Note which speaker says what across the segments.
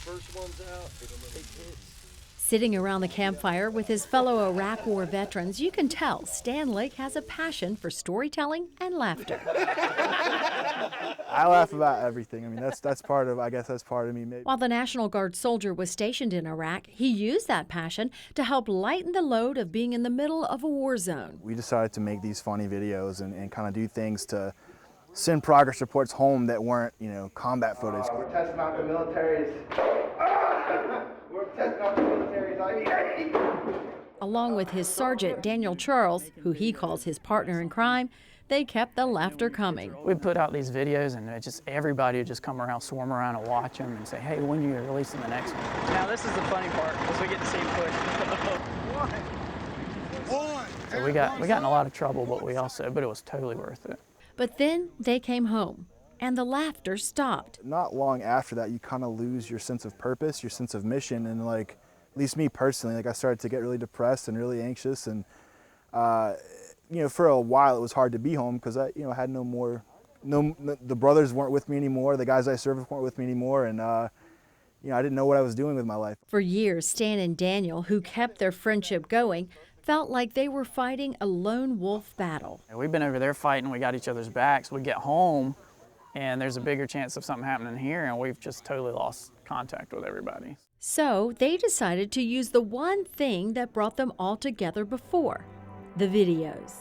Speaker 1: first ones out, it hits.
Speaker 2: Sitting around the campfire with his fellow Iraq War veterans, you can tell Stan Lake has a passion for storytelling and laughter.
Speaker 3: I laugh about everything. I mean, that's part of, I guess that's part of me. Maybe.
Speaker 2: While the National Guard soldier was stationed in Iraq, he used that passion to help lighten the load of being in the middle of a war zone.
Speaker 3: We decided to make these funny videos and kind of do things to send progress reports home that weren't, combat footage.
Speaker 4: We're testing out the military's. We're testing out the military's ID.
Speaker 2: Along with his sergeant, Daniel Charles, who he calls his partner in crime, they kept the laughter coming.
Speaker 5: We'd put out these videos and everybody would just come around, swarm around and watch them and say, hey, when are you releasing the next one? Now this is the funny part, because we get to see him push. So we got in a lot of trouble, but it was totally worth it.
Speaker 2: But then they came home, and the laughter stopped.
Speaker 3: Not long after that, you kind of lose your sense of purpose, your sense of mission, and at least me personally, I started to get really depressed and really anxious, and for a while it was hard to be home because I had the brothers weren't with me anymore, the guys I served with weren't with me anymore, and I didn't know what I was doing with my life.
Speaker 2: For years, Stan and Daniel, who kept their friendship going, felt like they were fighting a lone wolf battle.
Speaker 5: We've been over there fighting, we got each other's backs, we get home, and there's a bigger chance of something happening here, and we've just totally lost contact with everybody.
Speaker 2: So they decided to use the one thing that brought them all together before, the videos.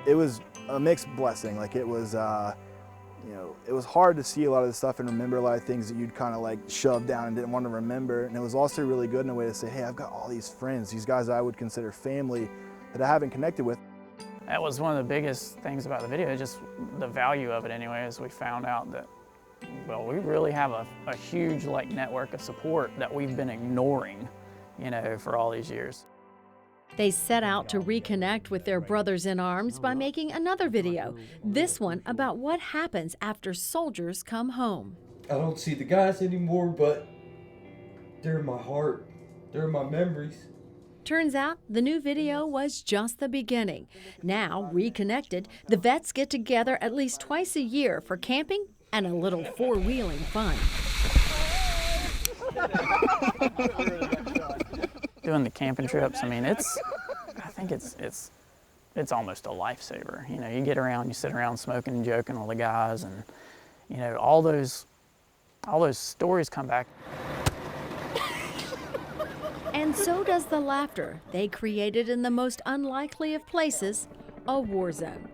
Speaker 3: It was a mixed blessing. It was hard to see a lot of the stuff and remember a lot of things that you'd kind of shove down and didn't want to remember. And it was also really good in a way to say, hey, I've got all these friends, these guys I would consider family that I haven't connected with.
Speaker 5: That was one of the biggest things about the video, just the value of it anyway, as we found out that, well, we really have a huge network of support that we've been ignoring, for all these years.
Speaker 2: They set out to reconnect with their brothers in arms by making another video, this one about what happens after soldiers come home.
Speaker 1: I don't see the guys anymore, but they're in my heart. They're in my memories.
Speaker 2: Turns out the new video was just the beginning. Now, reconnected, the vets get together at least twice a year for camping and a little four-wheeling fun.
Speaker 5: Doing the camping trips, I think it's almost a lifesaver. You get around, you sit around smoking and joking with the guys, and all those stories come back.
Speaker 2: And so does the laughter they created in the most unlikely of places, a war zone.